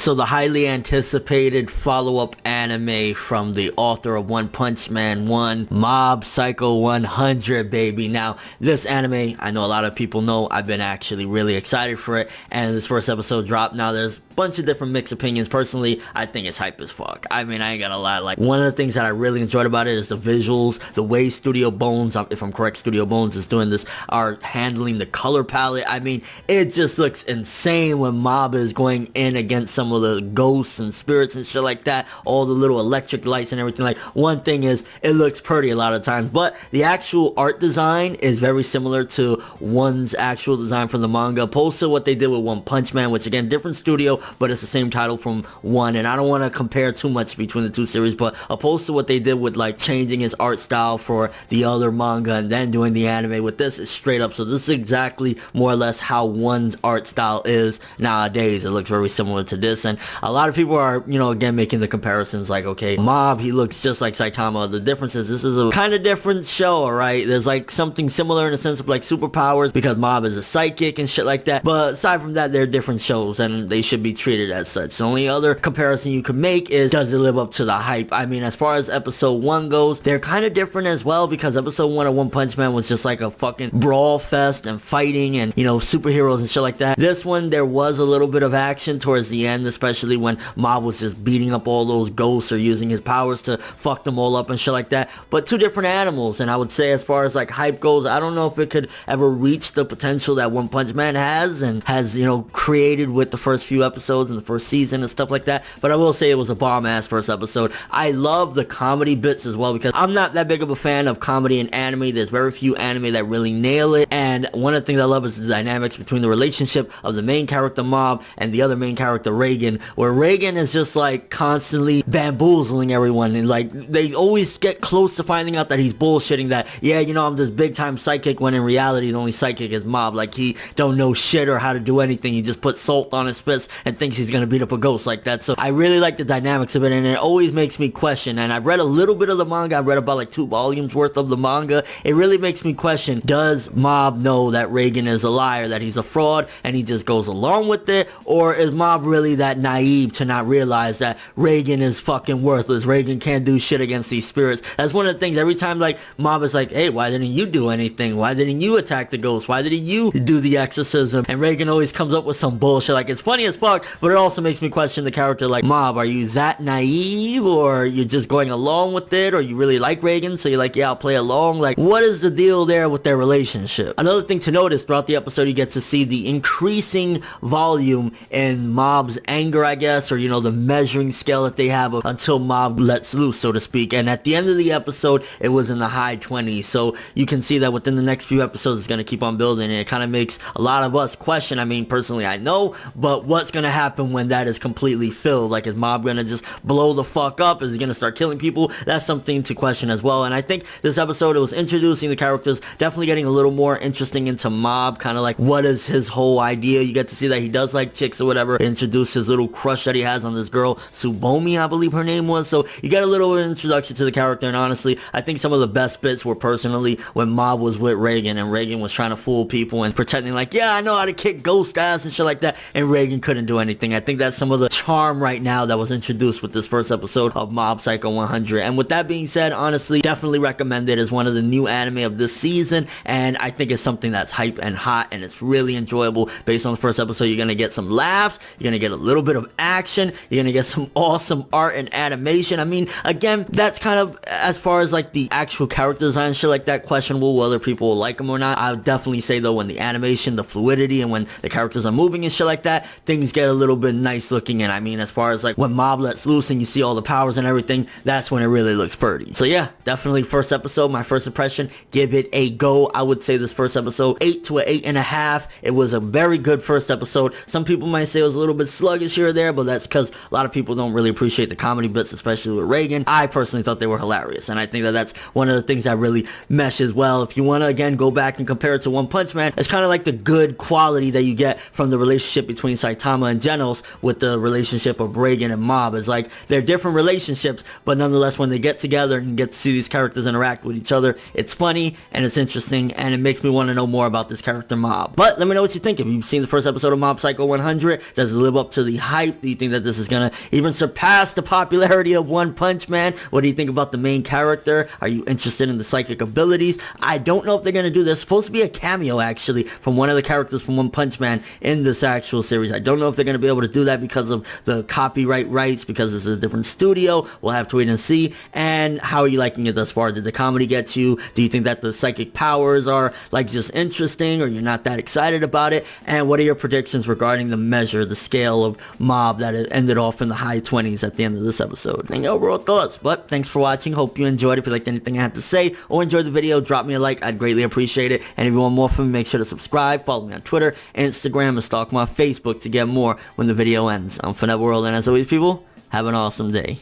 So the highly anticipated follow-up anime from the author of One Punch Man 1, Mob Psycho 100, baby. Now, this anime, I know a lot of people know, I've been actually really excited for it, and this first episode dropped. Now, there's bunch of different mixed opinions. Personally, I think it's hype as fuck. I mean, I ain't gonna lie, like, one of the things that I really enjoyed about it is the visuals, the way Studio Bones, if I'm correct, Studio Bones is doing this, are handling the color palette. I mean, it just looks insane when Mob is going in against some of the ghosts and spirits and shit like that, all the little electric lights and everything. Like, one thing is, it looks pretty a lot of times, but the actual art design is very similar to One's actual design from the manga, opposed to what they did with One Punch Man, which again, different studio, but it's the same title from One, and I don't want to compare too much between the two series, but opposed to what they did with like changing his art style for the other manga and then doing the anime, with this, it's straight up. So this is exactly more or less how One's art style is nowadays. It looks very similar to this, and a lot of people are, you know, again, making the comparisons like, okay, Mob, he looks just like Saitama. The difference is this is a kind of different show, alright? There's like something similar in the sense of like superpowers, because Mob is a psychic and shit like that, but aside from that, they're different shows and they should be treated as such. The only other comparison you could make is, does it live up to the hype? I mean, as far as episode 1 goes, they're kind of different as well, because episode 1 of One Punch Man was just like a fucking brawl fest and fighting and, you know, superheroes and shit like that. This one, there was a little bit of action towards the end, especially when Mob was just beating up all those ghosts or using his powers to fuck them all up and shit like that. But two different animals, and I would say as far as like hype goes, I don't know if it could ever reach the potential that One Punch Man has and has, you know, created with the first few episodes in the first season and stuff like that. But I will say it was a bomb-ass first episode. I love the comedy bits as well, because I'm not that big of a fan of comedy in anime. There's very few anime that really nail it, and one of the things I love is the dynamics between the relationship of the main character Mob and the other main character Reagan, where Reagan is just like constantly bamboozling everyone, and like they always get close to finding out that he's bullshitting, that, yeah, you know, I'm this big time psychic, when in reality the only psychic is Mob. Like, he don't know shit or how to do anything. He just puts salt on his fist and thinks he's gonna beat up a ghost like that. So I really like the dynamics of it, and it always makes me question, and I've read a little bit of the manga, I've read about like 2 volumes worth of the manga. It really makes me question, does Mob know that Reagan is a liar, that he's a fraud, and he just goes along with it? Or is Mob really that naive to not realize that Reagan is fucking worthless? Reagan can't do shit against these spirits. That's one of the things, every time like Mob is like, hey, why didn't you do anything? Why didn't you attack the ghost? Why didn't you do the exorcism? And Reagan always comes up with some bullshit. Like, it's funny as fuck, but it also makes me question the character, like, Mob, are you that naive, or you're just going along with it, or you really like Reagan, so you're like, yeah, I'll play along? Like, what is the deal there with their relationship? Another thing to notice throughout the episode, you get to see the increasing volume in Mob's anger, I guess, or, you know, the measuring scale that they have until Mob lets loose, so to speak. And at the end of the episode, it was in the high 20s, so you can see that within the next few episodes, it's going to keep on building, and it kind of makes a lot of us question. I mean, personally, I know, but what's going to happen when that is completely filled? Like, is Mob going to just blow the fuck up? Is he going to start killing people? That's something to question as well. And I think this episode, it was introducing the characters, definitely getting a little more interesting into Mob, kind of like, what is his whole idea? You get to see that he does like chicks or whatever, introduce his little crush that he has on this girl, Tsubomi, I believe her name was. So you get a little introduction to the character, and honestly, I think some of the best bits were personally when Mob was with Reagan, and Reagan was trying to fool people and pretending like, yeah, I know how to kick ghost ass and shit like that, and Reagan couldn't do anything. I think that's some of the charm right now that was introduced with this first episode of Mob Psycho 100. And with that being said, honestly, definitely recommend it as one of the new anime of this season, and I think it's something that's hype and hot, and it's really enjoyable. Based on the first episode, you're gonna get some laughs, you're gonna get a little bit of action, you're gonna get some awesome art and animation. I mean, again, that's kind of, as far as like the actual character design, shit like that, questionable whether people will like them or not. I would definitely say though, when the animation, the fluidity, and when the characters are moving and shit like that, things get a little bit nice looking. And I mean, as far as like when Mob lets loose and you see all the powers and everything, that's when it really looks pretty. So yeah, definitely first episode, my first impression, give it a go. I would say this first episode, 8 to an 8.5. It was a very good first episode. Some people might say it was a little bit sluggish here or there, but that's because a lot of people don't really appreciate the comedy bits, especially with Reagan. I personally thought they were hilarious, and I think that that's one of the things that really meshes well. If you want to again go back and compare it to One Punch Man, it's kind of like the good quality that you get from the relationship between Saitama and Genos with the relationship of Reagan and Mob. It's like they're different relationships, but nonetheless when they get together and get to see these characters interact with each other, it's funny and it's interesting, and it makes me want to know more about this character Mob. But let me know what you think. If you've seen the first episode of Mob Psycho 100, does it live up to the hype? Do you think that this is gonna even surpass the popularity of One Punch Man? What do you think about the main character? Are you interested in the psychic abilities? I don't know if they're gonna do this. It's supposed to be a cameo actually from one of the characters from One Punch Man in this actual series. I don't know if they're gonna be able to do that because of the copyright rights, because it's a different studio. We'll have to wait and see. And how are you liking it thus far? Did the comedy get you? Do you think that the psychic powers are like just interesting, or you're not that excited about it? And what are your predictions regarding the measure, the scale of Mob that it ended off in the high 20s at the end of this episode? And your overall thoughts. But thanks for watching. Hope you enjoyed. If you liked anything I had to say or enjoyed the video, drop me a like. I'd greatly appreciate it. And if you want more from me, make sure to subscribe, follow me on Twitter, Instagram, and stalk my Facebook to get more when the video ends. I'm ForneverWorld, and as always, people, have an awesome day.